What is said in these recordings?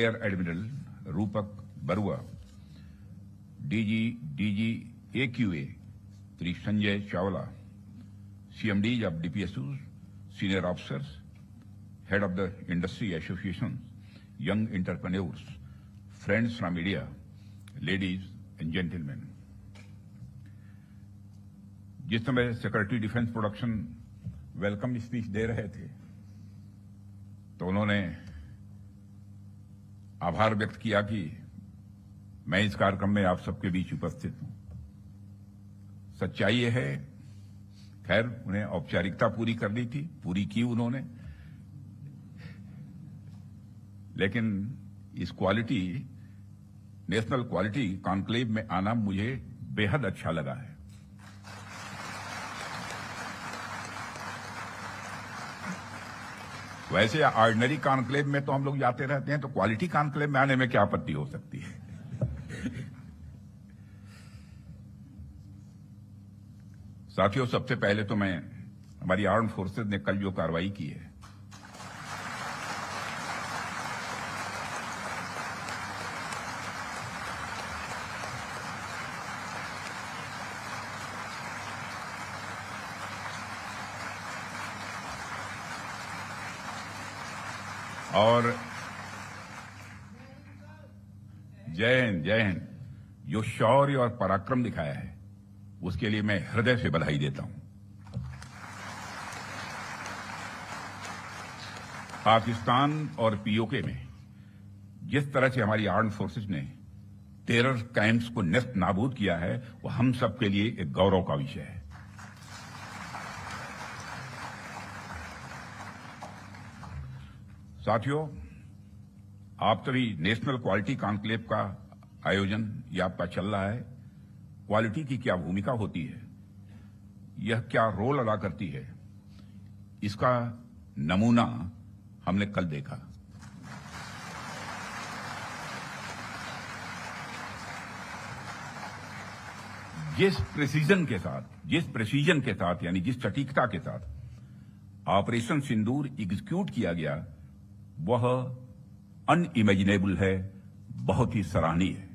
Rear Admiral Rupak Barua, DG AQA Sri Sanjay Chawla, CMDs of DPSUs, senior officers, head of the industry associations, young entrepreneurs, friends from media, ladies and gentlemen. जिस समय secretary defence production welcome speech दे रहे थे तो उन्होंने आभार व्यक्त किया कि मैं इस कार्यक्रम में आप सबके बीच उपस्थित हूं। सच्चाई ये है, खैर उन्हें औपचारिकता पूरी करनी थी, पूरी की उन्होंने, लेकिन इस नेशनल क्वालिटी कॉन्क्लेव में आना मुझे बेहद अच्छा लगा है। वैसे ऑर्डिनरी कॉन्क्लेव में तो हम लोग जाते रहते हैं, तो क्वालिटी कॉन्क्लेव में आने में क्या आपत्ति हो सकती है। साथियों, सबसे पहले तो मैं हमारी आर्म्ड फोर्सेज ने कल जो कार्रवाई की है, और जय हिंद, जो शौर्य और पराक्रम दिखाया है उसके लिए मैं हृदय से बधाई देता हूं। पाकिस्तान और पीओके में जिस तरह से हमारी आर्म्ड फोर्सेज ने टेरर कैंप्स को नेस्त नाबूद किया है, वो हम सबके लिए एक गौरव का विषय है। साथियों, आप सभी नेशनल क्वालिटी कॉन्क्लेव का आयोजन ये आपका चल रहा है। क्वालिटी की क्या भूमिका होती है, यह क्या रोल अदा करती है, इसका नमूना हमने कल देखा। जिस प्रेसिजन के साथ यानी जिस सटीकता के साथ ऑपरेशन सिंदूर एग्जीक्यूट किया गया, वह अनइमेजिनेबल है, बहुत ही सराहनीय है।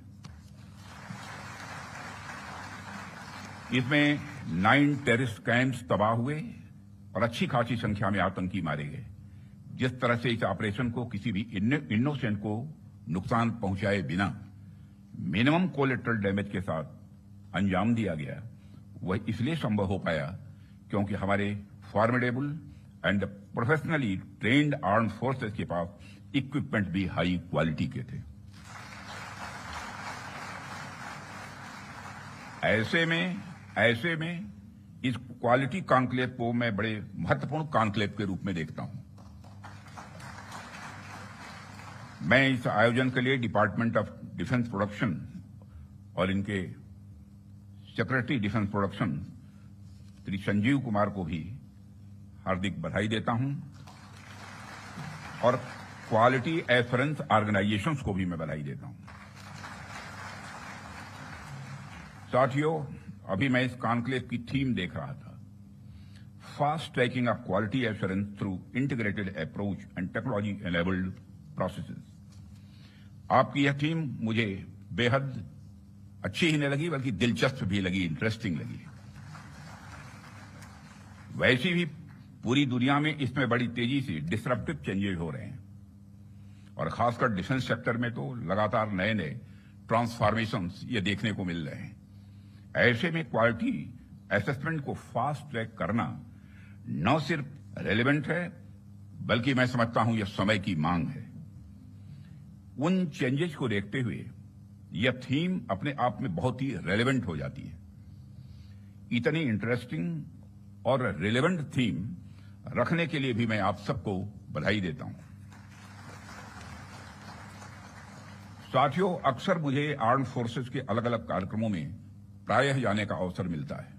इसमें 9 टेररिस्ट कैंप्स तबाह हुए और अच्छी खासी संख्या में आतंकी मारे गए। जिस तरह से इस ऑपरेशन को किसी भी इनोसेंट को नुकसान पहुंचाए बिना मिनिमम कोलेटरल डैमेज के साथ अंजाम दिया गया, वह इसलिए संभव हो पाया क्योंकि हमारे formidable and professionally trained armed forces के पास इक्विपमेंट भी हाई क्वालिटी के थे। ऐसे में इस क्वालिटी कॉन्क्लेव को मैं बड़े महत्वपूर्ण कॉन्क्लेव के रूप में देखता हूं। मैं इस आयोजन के लिए डिपार्टमेंट ऑफ डिफेंस प्रोडक्शन और इनके secretary defence production Shri Sanjeev Kumar को भी हार्दिक बधाई देता हूं और क्वालिटी एश्योरेंस ऑर्गेनाइजेशंस को भी मैं बधाई देता हूं। साथियों, अभी मैं इस कॉन्क्लेव की थीम देख रहा था, fast tracking of quality assurance through integrated approach and technology enabled processes. आपकी यह थीम मुझे बेहद अच्छी ही नहीं लगी, बल्कि दिलचस्प भी लगी, इंटरेस्टिंग लगी। वैसी भी पूरी दुनिया में इसमें बड़ी तेजी से डिसरप्टिव चेंजेस हो रहे हैं और खासकर डिफेंस सेक्टर में तो लगातार नए ट्रांसफॉर्मेशंस ये देखने को मिल रहे हैं। ऐसे में क्वालिटी असेसमेंट को फास्ट ट्रैक करना न सिर्फ रेलेवेंट है, बल्कि मैं समझता हूं यह समय की मांग है। उन चेंजेस को देखते हुए यह थीम अपने आप में बहुत ही रेलेवेंट हो जाती है। इतनी इंटरेस्टिंग और रेलेवेंट थीम रखने के लिए भी मैं आप सबको बधाई देता हूं। साथियों, अक्सर मुझे आर्म्ड फोर्सेस के अलग अलग कार्यक्रमों में प्रायः जाने का अवसर मिलता है।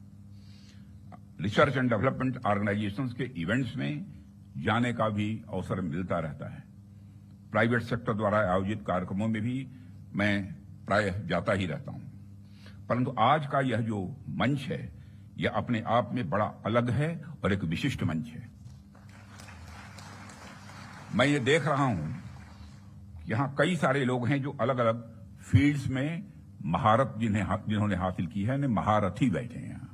रिसर्च एंड डेवलपमेंट ऑर्गेनाइजेशंस के इवेंट्स में जाने का भी अवसर मिलता रहता है। प्राइवेट सेक्टर द्वारा आयोजित कार्यक्रमों में भी मैं प्रायः जाता ही रहता हूं, परंतु आज का यह जो मंच है, यह अपने आप में बड़ा अलग है और एक विशिष्ट मंच है। मैं ये देख रहा हूं यहां कई सारे लोग हैं जो अलग अलग फील्ड्स में महारत जिन्होंने हासिल की है, महारथी बैठे हैं यहां।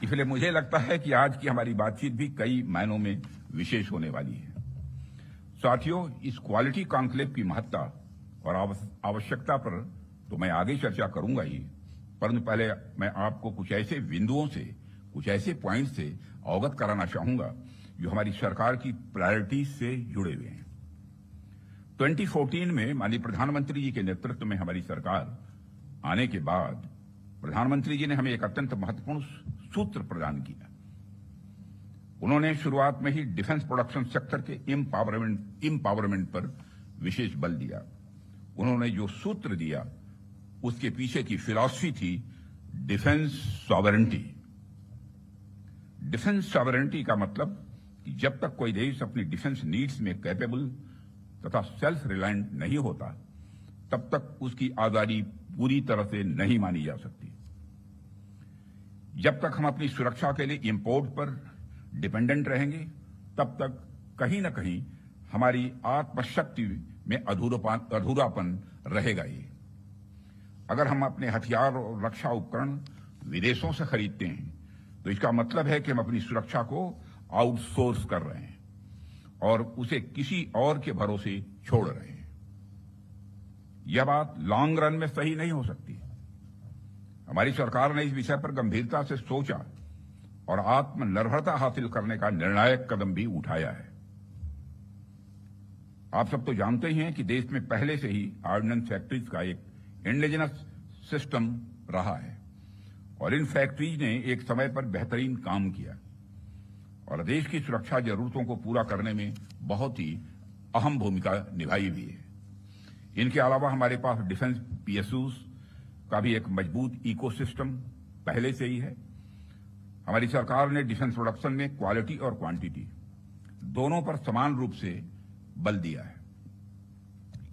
इसलिए मुझे लगता है कि आज की हमारी बातचीत भी कई मायनों में विशेष होने वाली है। साथियों, इस क्वालिटी कॉन्क्लेव की महत्ता और आवश्यकता पर तो मैं आगे चर्चा करूंगा ही, परंतु पहले मैं आपको कुछ ऐसे बिंदुओं से, कुछ ऐसे पॉइंट से अवगत कराना चाहूंगा जो हमारी सरकार की प्रायोरिटीज से जुड़े हुए हैं। 2014 में माननीय प्रधानमंत्री जी के नेतृत्व में हमारी सरकार आने के बाद प्रधानमंत्री जी ने हमें एक अत्यंत महत्वपूर्ण सूत्र प्रदान किया। उन्होंने शुरुआत में ही डिफेंस प्रोडक्शन सेक्टर के एम्पावरमेंट पर विशेष बल दिया। उन्होंने जो सूत्र दिया उसके पीछे की फिलॉसफी थी डिफेंस सॉवरेंटी। डिफेंस सॉवरेंटी का मतलब कि जब तक कोई देश अपनी डिफेंस नीड्स में कैपेबल तथा सेल्फ रिलायंट नहीं होता, तब तक उसकी आजादी पूरी तरह से नहीं मानी जा सकती। जब तक हम अपनी सुरक्षा के लिए इंपोर्ट पर डिपेंडेंट रहेंगे, तब तक कहीं न कहीं हमारी आत्मशक्ति में अधूरापन रहेगा ही। अगर हम अपने हथियार और रक्षा उपकरण विदेशों से खरीदते हैं, तो इसका मतलब है कि हम अपनी सुरक्षा को आउटसोर्स कर रहे हैं और उसे किसी और के भरोसे छोड़ रहे हैं। यह बात लॉन्ग रन में सही नहीं हो सकती। हमारी सरकार ने इस विषय पर गंभीरता से सोचा और आत्मनिर्भरता हासिल करने का निर्णायक कदम भी उठाया है। आप सब तो जानते ही हैं कि देश में पहले से ही ऑर्डिनेंस फैक्ट्रीज का एक इंडिजिनस सिस्टम रहा है और इन फैक्ट्रीज ने एक समय पर बेहतरीन काम किया और देश की सुरक्षा जरूरतों को पूरा करने में बहुत ही अहम भूमिका निभाई भी है। इनके अलावा हमारे पास डिफेंस पीएसयूज का भी एक मजबूत इकोसिस्टम पहले से ही है। हमारी सरकार ने डिफेंस प्रोडक्शन में क्वालिटी और क्वांटिटी दोनों पर समान रूप से बल दिया है।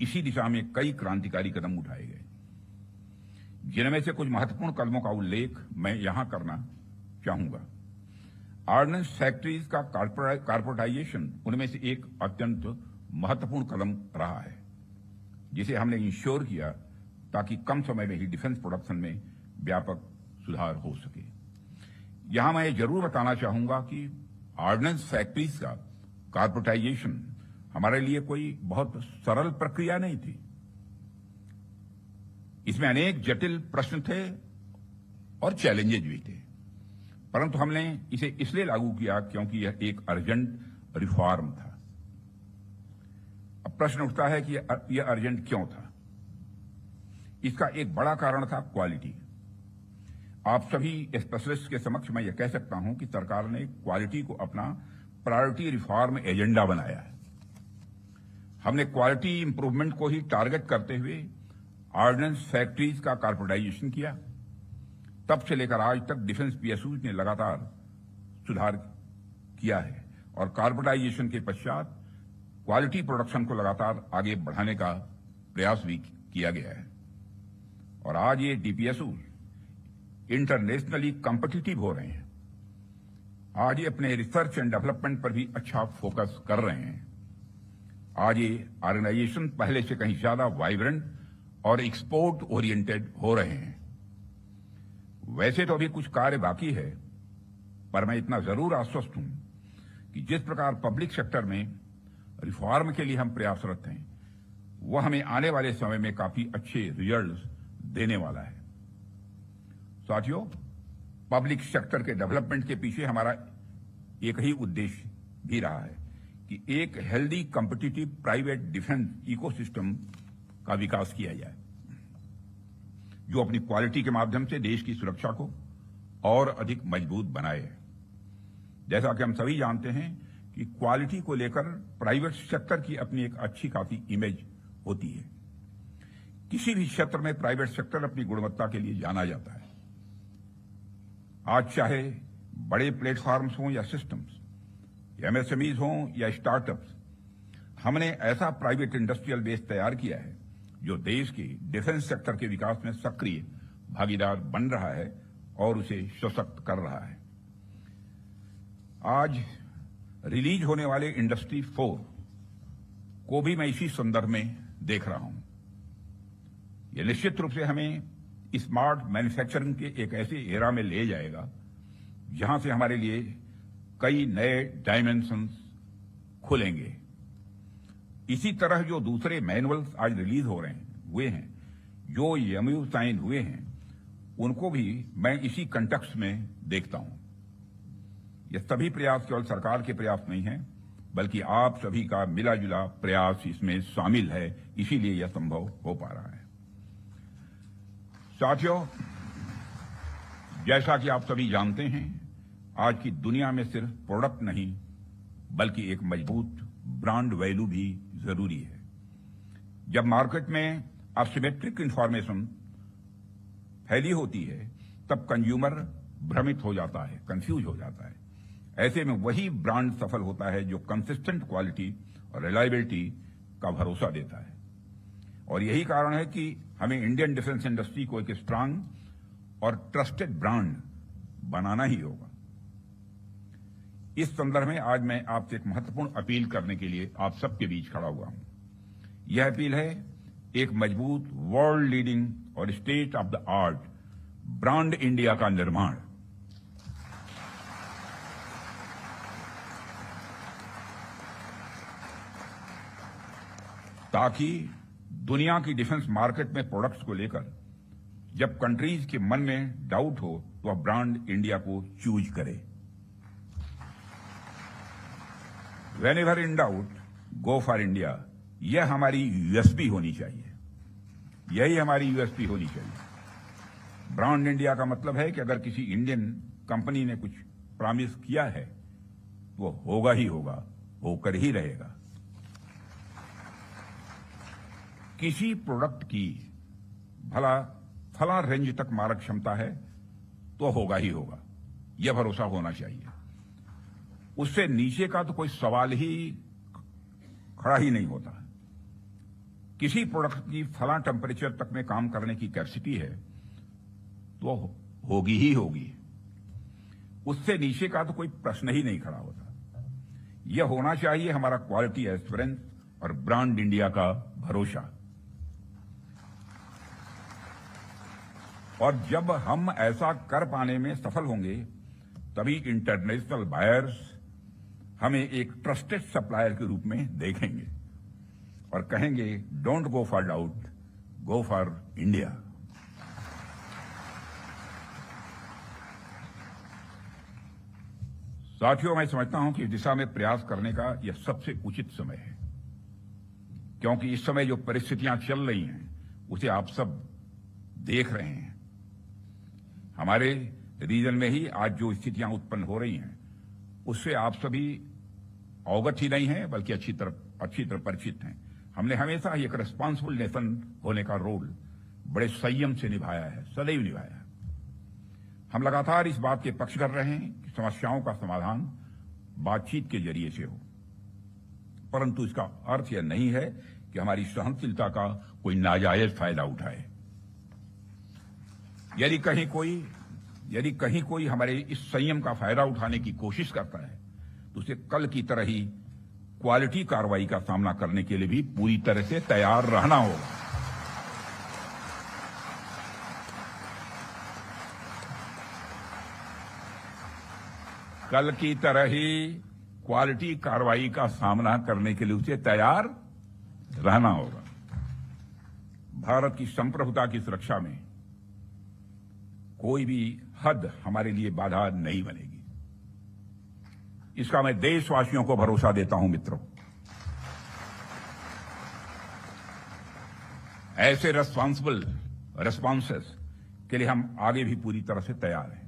इसी दिशा में कई क्रांतिकारी कदम उठाए गए, जिनमें से कुछ महत्वपूर्ण कदमों का उल्लेख मैं यहां करना चाहूंगा। ऑर्डिनेंस फैक्ट्रीज का कॉर्पोरेटाइजेशन उनमें से एक अत्यंत महत्वपूर्ण कदम रहा है, जिसे हमने इंश्योर किया ताकि कम समय में ही डिफेंस प्रोडक्शन में व्यापक सुधार हो सके। यहां मैं ये जरूर बताना चाहूंगा कि ऑर्डिनेंस फैक्ट्रीज का कॉर्पोरेटाइजेशन हमारे लिए कोई बहुत सरल प्रक्रिया नहीं थी। इसमें अनेक जटिल प्रश्न थे और चैलेंजेज भी थे, परंतु हमने इसे इसलिए लागू किया क्योंकि यह एक अर्जेंट रिफॉर्म था। अब प्रश्न उठता है कि यह अर्जेंट क्यों था। इसका एक बड़ा कारण था क्वालिटी। आप सभी स्पेशलिस्ट के समक्ष मैं यह कह सकता हूं कि सरकार ने क्वालिटी को अपना प्रायोरिटी रिफॉर्म एजेंडा बनाया है। हमने क्वालिटी इंप्रूवमेंट को ही टारगेट करते हुए ऑर्डिनेंस फैक्ट्रीज का कॉर्पोरेटाइजेशन किया। तब से लेकर आज तक डिफेंस पीएसयूज ने लगातार सुधार किया है और कॉर्पोरेटाइजेशन के पश्चात क्वालिटी प्रोडक्शन को लगातार आगे बढ़ाने का प्रयास भी किया गया है और आज ये डीपीएसयूज इंटरनेशनली कॉम्पिटिटिव हो रहे हैं। आज ये अपने रिसर्च एंड डेवलपमेंट पर भी अच्छा फोकस कर रहे हैं। आज ये ऑर्गेनाइजेशन पहले से कहीं ज्यादा वाइब्रेंट और एक्सपोर्ट ओरिएंटेड हो रहे हैं। वैसे तो अभी कुछ कार्य बाकी है, पर मैं इतना जरूर आश्वस्त हूं कि जिस प्रकार पब्लिक सेक्टर में रिफॉर्म के लिए हम प्रयासरत हैं, वह हमें आने वाले समय में काफी अच्छे रिजल्ट्स देने वाला है। साथियों, पब्लिक सेक्टर के डेवलपमेंट के पीछे हमारा एक ही उद्देश्य भी रहा है कि एक healthy competitive private defence ecosystem का विकास किया जाए, जो अपनी क्वालिटी के माध्यम से देश की सुरक्षा को और अधिक मजबूत बनाए। जैसा कि हम सभी जानते हैं कि क्वालिटी को लेकर प्राइवेट सेक्टर की अपनी एक अच्छी खासी इमेज होती है। किसी भी क्षेत्र में प्राइवेट सेक्टर अपनी गुणवत्ता के लिए जाना जाता है। आज चाहे बड़े प्लेटफॉर्म्स हों या सिस्टम्स, एमएसएमईज हों या स्टार्टअप्स, हमने ऐसा प्राइवेट इंडस्ट्रियल बेस तैयार किया है जो देश के डिफेंस सेक्टर के विकास में सक्रिय भागीदार बन रहा है और उसे सशक्त कर रहा है। आज रिलीज होने वाले इंडस्ट्री 4 को भी मैं इसी संदर्भ में देख रहा हूं। यह निश्चित रूप से हमें स्मार्ट मैन्युफैक्चरिंग के एक ऐसे एरा में ले जाएगा जहां से हमारे लिए कई नए डायमेंशंस खुलेंगे। इसी तरह जो दूसरे मैनुअल्स आज रिलीज हो रहे हैं जो एमओयू साइन हुए हैं, उनको भी मैं इसी कंटेक्स्ट में देखता हूं। यह सभी प्रयास केवल सरकार के प्रयास नहीं है, बल्कि आप सभी का मिला जुला प्रयास इसमें शामिल है, इसीलिए यह संभव हो पा रहा है। साथियों, जैसा कि आप सभी जानते हैं, आज की दुनिया में सिर्फ प्रोडक्ट नहीं बल्कि एक मजबूत ब्रांड वैल्यू भी जरूरी है। जब मार्केट में असिमेट्रिक इंफॉर्मेशन फैली होती है, तब कंज्यूमर भ्रमित हो जाता है, कंफ्यूज हो जाता है। ऐसे में वही ब्रांड सफल होता है जो कंसिस्टेंट क्वालिटी और रिलायबिलिटी का भरोसा देता है। और यही कारण है कि हमें इंडियन डिफेंस इंडस्ट्री को एक स्ट्रांग और ट्रस्टेड ब्रांड बनाना ही होगा। इस संदर्भ में आज मैं आपसे एक महत्वपूर्ण अपील करने के लिए आप सबके बीच खड़ा हुआ हूं। यह अपील है एक मजबूत वर्ल्ड लीडिंग और state of the art brand India का निर्माण। ताकि दुनिया की डिफेंस मार्केट में प्रोडक्ट्स को लेकर जब कंट्रीज के मन में डाउट हो तो वह ब्रांड इंडिया को चूज करे। Whenever in doubt, go for India। यह हमारी यूएसपी होनी चाहिए, यही हमारी यूएसपी होनी चाहिए। ब्रांड इंडिया का मतलब है कि अगर किसी इंडियन कंपनी ने कुछ प्रॉमिस किया है तो वो होगा ही होगा, होकर ही रहेगा। किसी प्रोडक्ट की भला फला रेंज तक मारक क्षमता है तो होगा ही होगा, यह भरोसा होना चाहिए। उससे नीचे का तो कोई सवाल ही खड़ा ही नहीं होता। किसी प्रोडक्ट की फला टेम्परेचर तक में काम करने की कैपेसिटी है तो होगी ही होगी, उससे नीचे का तो कोई प्रश्न ही नहीं खड़ा होता। यह होना चाहिए हमारा क्वालिटी एश्योरेंस और ब्रांड इंडिया का भरोसा। और जब हम ऐसा कर पाने में सफल होंगे, तभी इंटरनेशनल बायर्स हमें एक ट्रस्टेड सप्लायर के रूप में देखेंगे और कहेंगे, don't go for doubt, go for India. साथियों, मैं समझता हूं कि इस दिशा में प्रयास करने का यह सबसे उचित समय है, क्योंकि इस समय जो परिस्थितियां चल रही हैं उसे आप सब देख रहे हैं। हमारे रीजन में ही आज जो स्थितियां उत्पन्न हो रही हैं उससे आप सभी अवगत ही नहीं हैं, बल्कि अच्छी तरह परिचित हैं। हमने हमेशा एक रिस्पॉन्सिबल नेशन होने का रोल बड़े संयम से निभाया है, सदैव निभाया है। हम लगातार इस बात के पक्ष कर रहे हैं कि समस्याओं का समाधान बातचीत के जरिए से हो, परंतु इसका अर्थ यह नहीं है कि हमारी सहनशीलता का कोई नाजायज फायदा उठाए। यदि कहीं कोई हमारे इस संयम का फायदा उठाने की कोशिश करता है तो उसे कल की तरह ही क्वालिटी कार्रवाई का सामना करने के लिए भी पूरी तरह से तैयार रहना होगा। कल की तरह ही क्वालिटी कार्रवाई का सामना करने के लिए उसे तैयार रहना होगा। भारत की संप्रभुता की सुरक्षा में कोई भी हद हमारे लिए बाधा नहीं बनेगी, इसका मैं देशवासियों को भरोसा देता हूं। मित्रों, ऐसे रिस्पॉन्सिबल रिस्पॉन्सेस के लिए हम आगे भी पूरी तरह से तैयार हैं।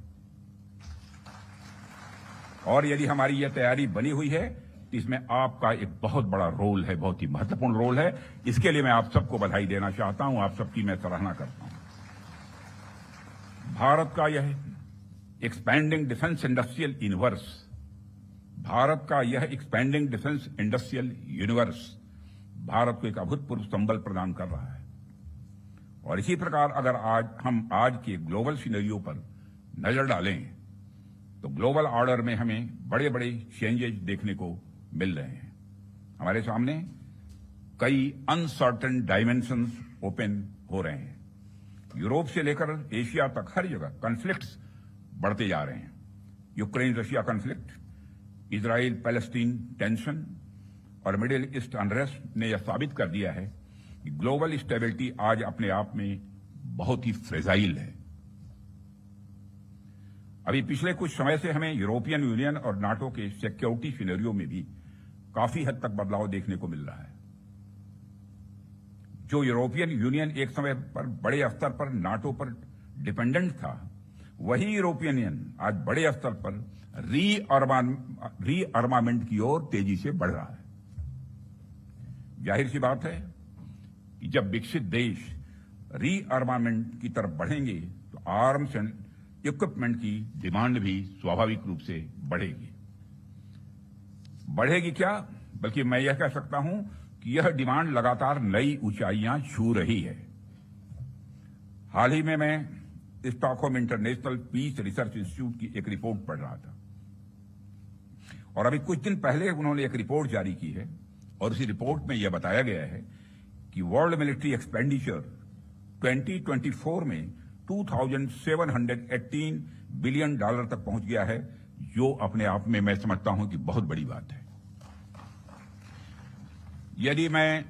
और यदि हमारी यह तैयारी बनी हुई है तो इसमें आपका एक बहुत बड़ा रोल है, बहुत ही महत्वपूर्ण रोल है। इसके लिए मैं आप सबको बधाई देना चाहता हूं, आप सबकी मैं सराहना करता हूं। भारत का यह expanding defence industrial universe, Bharat का यह expanding defence industrial universe Bharat को एक अभूतपूर्व संबल प्रदान कर रहा है। और इसी प्रकार अगर हम आज के ग्लोबल सिनेरियो पर नजर डालें तो ग्लोबल ऑर्डर में हमें बड़े बड़े चेंजेस देखने को मिल रहे हैं। हमारे सामने कई अनसर्टेन डायमेंशंस ओपन हो रहे हैं। यूरोप से लेकर एशिया तक हर जगह कॉन्फ्लिक्ट्स बढ़ते जा रहे हैं। Ukraine Russia conflict, Israel Palestine tension और मिडिल ईस्ट अनरेस्ट ने यह साबित कर दिया है कि ग्लोबल स्टेबिलिटी आज अपने आप में बहुत ही फ्रेजाइल है। अभी पिछले कुछ समय से हमें यूरोपियन यूनियन और नाटो के सिक्योरिटी सिनेरियो में भी काफी हद तक बदलाव देखने को मिल रहा है। जो यूरोपियन यूनियन एक समय पर बड़े स्तर पर नाटो पर डिपेंडेंट था, वही यूरोपियन यूनियन आज बड़े स्तर पर रीअर्मामेंट की ओर तेजी से बढ़ रहा है। जाहिर सी बात है कि जब विकसित देश रीअर्मामेंट की तरफ बढ़ेंगे तो आर्म्स एंड इक्विपमेंट की डिमांड भी स्वाभाविक रूप से बढ़ेगी। बढ़ेगी क्या, बल्कि मैं यह कह सकता हूं कि यह डिमांड लगातार नई ऊंचाइयां छू रही है। हाल ही में मैं Stockholm International Peace Research Institute की एक रिपोर्ट पढ़ रहा था और अभी कुछ दिन पहले उन्होंने एक रिपोर्ट जारी की है और उसी रिपोर्ट में यह बताया गया है कि वर्ल्ड मिलिट्री एक्सपेंडिचर 2024 में $2,718 बिलियन तक पहुंच गया है, जो अपने आप में मैं समझता हूं कि बहुत बड़ी बात है। यदि मैं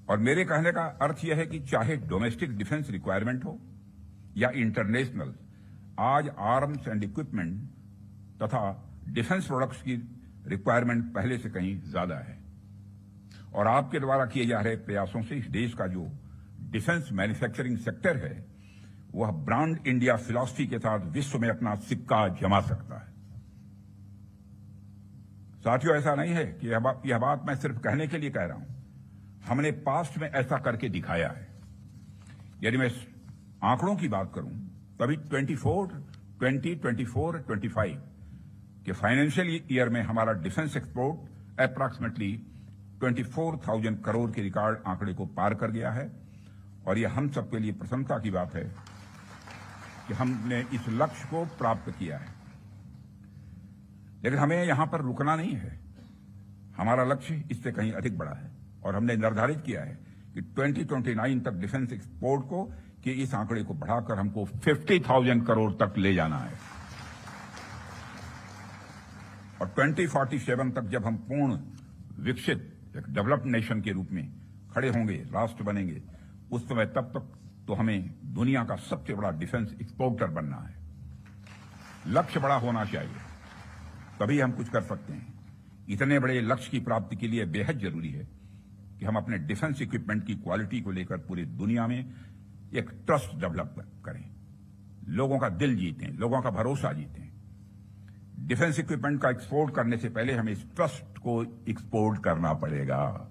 और मेरे कहने का अर्थ यह है कि चाहे डोमेस्टिक डिफेंस रिक्वायरमेंट हो या इंटरनेशनल, आज आर्म्स एंड इक्विपमेंट तथा डिफेंस प्रोडक्ट्स की रिक्वायरमेंट पहले से कहीं ज्यादा है और आपके द्वारा किए जा रहे प्रयासों से इस देश का जो डिफेंस मैन्युफैक्चरिंग सेक्टर है वह ब्रांड इंडिया फिलॉसफी के साथ विश्व में अपना सिक्का जमा सकता है। साथियों, ऐसा नहीं है कि यह बात मैं सिर्फ कहने के लिए कह रहा हूं, हमने पास्ट में ऐसा करके दिखाया है। यदि मैं आंकड़ों की बात करूं तभी 2024-25 के फाइनेंशियल ईयर में हमारा डिफेंस एक्सपोर्ट अप्रॉक्सीमेटली 24,000 करोड़ के रिकॉर्ड आंकड़े को पार कर गया है और यह हम सबके लिए प्रसन्नता की बात है कि हमने इस लक्ष्य को प्राप्त किया है। लेकिन हमें यहां पर रुकना नहीं है, हमारा लक्ष्य इससे कहीं अधिक बड़ा है और हमने निर्धारित किया है कि 2029 तक डिफेंस एक्सपोर्ट को कि इस आंकड़े को बढ़ाकर हमको 50,000 करोड़ तक ले जाना है और 2047 तक जब हम पूर्ण विकसित एक डेवलप्ड नेशन के रूप में खड़े होंगे, राष्ट्र बनेंगे, उस समय तब तक तो हमें दुनिया का सबसे बड़ा डिफेंस एक्सपोर्टर बनना है। लक्ष्य बड़ा होना चाहिए, तभी हम कुछ कर सकते हैं। इतने बड़े लक्ष्य की प्राप्ति के लिए बेहद जरूरी है कि हम अपने डिफेंस इक्विपमेंट की क्वालिटी को लेकर पूरी दुनिया में एक ट्रस्ट डेवलप करें, लोगों का दिल जीतें, लोगों का भरोसा जीतें। डिफेंस इक्विपमेंट का एक्सपोर्ट करने से पहले हमें इस ट्रस्ट को एक्सपोर्ट करना पड़ेगा।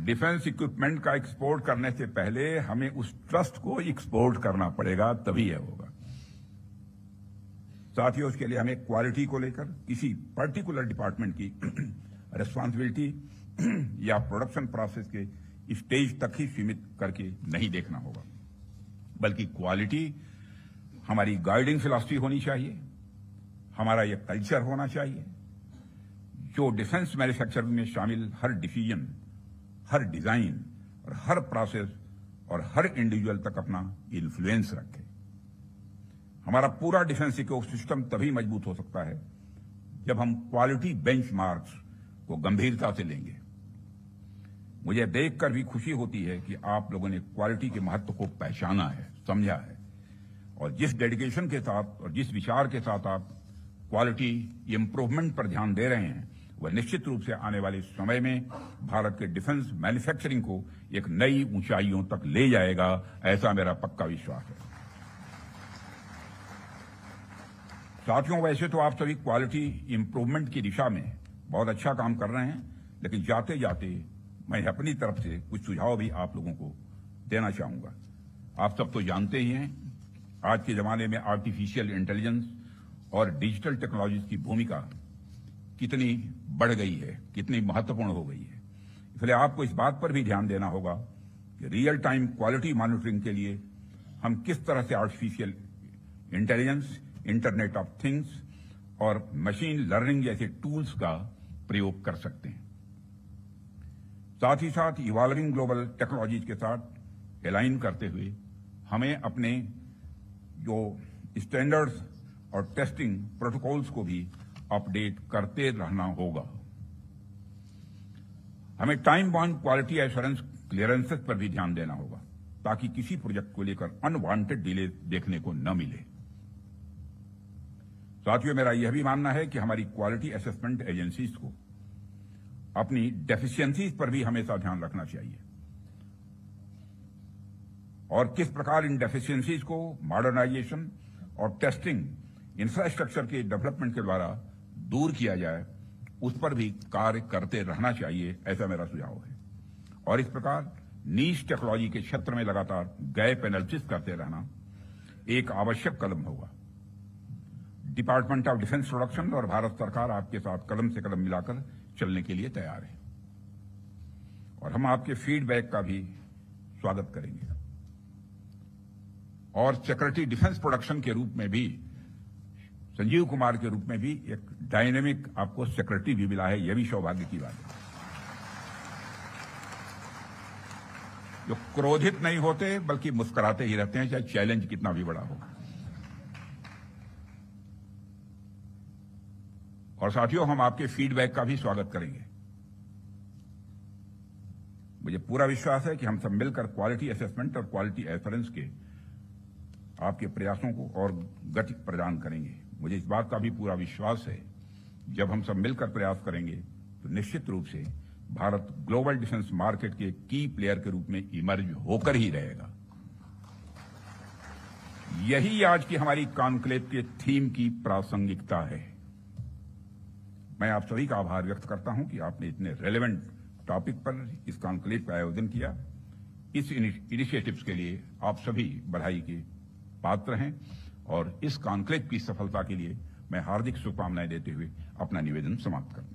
डिफेंस इक्विपमेंट का एक्सपोर्ट करने से पहले हमें उस ट्रस्ट को एक्सपोर्ट करना पड़ेगा, तभी यह होगा। साथियों, उसके लिए हमें क्वालिटी को लेकर किसी पर्टिकुलर डिपार्टमेंट की रिस्पांसिबिलिटी या प्रोडक्शन प्रोसेस के स्टेज तक ही सीमित करके नहीं देखना होगा, बल्कि क्वालिटी हमारी गाइडिंग फिलॉसफी होनी चाहिए, हमारा यह कल्चर होना चाहिए जो डिफेंस मैन्युफैक्चरिंग में शामिल हर डिसीजन, हर डिजाइन और हर प्रोसेस और हर इंडिविजुअल तक अपना इन्फ्लुएंस रखे। हमारा पूरा डिफेंस इकोसिस्टम तभी मजबूत हो सकता है जब हम क्वालिटी बेंचमार्क्स को गंभीरता से लेंगे। मुझे देखकर भी खुशी होती है कि आप लोगों ने क्वालिटी के महत्व को पहचाना है, समझा है और जिस डेडिकेशन के साथ और जिस विचार के साथ आप क्वालिटी इंप्रूवमेंट पर ध्यान दे रहे हैं, वह निश्चित रूप से आने वाले समय में भारत के डिफेंस मैन्युफैक्चरिंग को एक नई ऊंचाइयों तक ले जाएगा, ऐसा मेरा पक्का विश्वास है। साथियों, वैसे तो आप सभी क्वालिटी इंप्रूवमेंट की दिशा में बहुत अच्छा काम कर रहे हैं, लेकिन जाते जाते मैं अपनी तरफ से कुछ सुझाव भी आप लोगों को देना चाहूंगा। आप सब तो जानते ही हैं, आज के जमाने में आर्टिफिशियल इंटेलिजेंस और डिजिटल टेक्नोलॉजीज की भूमिका कितनी बढ़ गई है, कितनी महत्वपूर्ण हो गई है। इसलिए आपको इस बात पर भी ध्यान देना होगा कि रियल टाइम क्वालिटी मॉनिटरिंग के लिए हम किस तरह से artificial intelligence, internet of things और मशीन लर्निंग जैसे टूल्स का प्रयोग कर सकते हैं। साथ ही साथ इवॉल्विंग ग्लोबल टेक्नोलॉजीज के साथ अलाइन करते हुए हमें अपने जो स्टैंडर्ड्स और टेस्टिंग प्रोटोकॉल्स को भी अपडेट करते रहना होगा। हमें time bound quality assurance clearances पर भी ध्यान देना होगा ताकि किसी प्रोजेक्ट को लेकर अनवांटेड डिले देखने को न मिले। साथियों, मेरा यह भी मानना है कि हमारी क्वालिटी असेसमेंट एजेंसीज को अपनी डेफिशिएंसीज पर भी हमेशा ध्यान रखना चाहिए और किस प्रकार इन डेफिशिएंसीज को मॉडर्नाइजेशन और टेस्टिंग इंफ्रास्ट्रक्चर के डेवलपमेंट के द्वारा दूर किया जाए, उस पर भी कार्य करते रहना चाहिए, ऐसा मेरा सुझाव है। और इस प्रकार नीश टेक्नोलॉजी के क्षेत्र में लगातार गैप एनालिसिस करते रहना एक आवश्यक कदम होगा। डिपार्टमेंट ऑफ डिफेंस प्रोडक्शन और भारत सरकार आपके साथ कदम से कदम मिलाकर चलने के लिए तैयार है और हम आपके फीडबैक का भी स्वागत करेंगे। और सिक्योरिटी डिफेंस प्रोडक्शन के रूप में भी संजीव कुमार के रूप में भी एक डायनेमिक आपको सिक्योरिटी भी मिला है, यह भी सौभाग्य की बात है। जो क्रोधित नहीं होते बल्कि मुस्कुराते ही रहते हैं, चाहे चैलेंज कितना भी बड़ा हो। और साथियों, हम आपके फीडबैक का भी स्वागत करेंगे। मुझे पूरा विश्वास है कि हम सब मिलकर क्वालिटी असेसमेंट और क्वालिटी एश्योरेंस के आपके प्रयासों को और गति प्रदान करेंगे। मुझे इस बात का भी पूरा विश्वास है, जब हम सब मिलकर प्रयास करेंगे तो निश्चित रूप से भारत ग्लोबल डिफेंस मार्केट के की प्लेयर के रूप में इमर्ज होकर ही रहेगा। यही आज की हमारी कॉन्क्लेव के थीम की प्रासंगिकता है। मैं आप सभी का आभार व्यक्त करता हूं कि आपने इतने रेलेवेंट टॉपिक पर इस कॉन्क्लेव का आयोजन किया। इस इनिशिएटिव्स के लिए आप सभी बधाई के पात्र हैं और इस कॉन्क्लेव की सफलता के लिए मैं हार्दिक शुभकामनाएं देते हुए अपना निवेदन समाप्त करता हूं।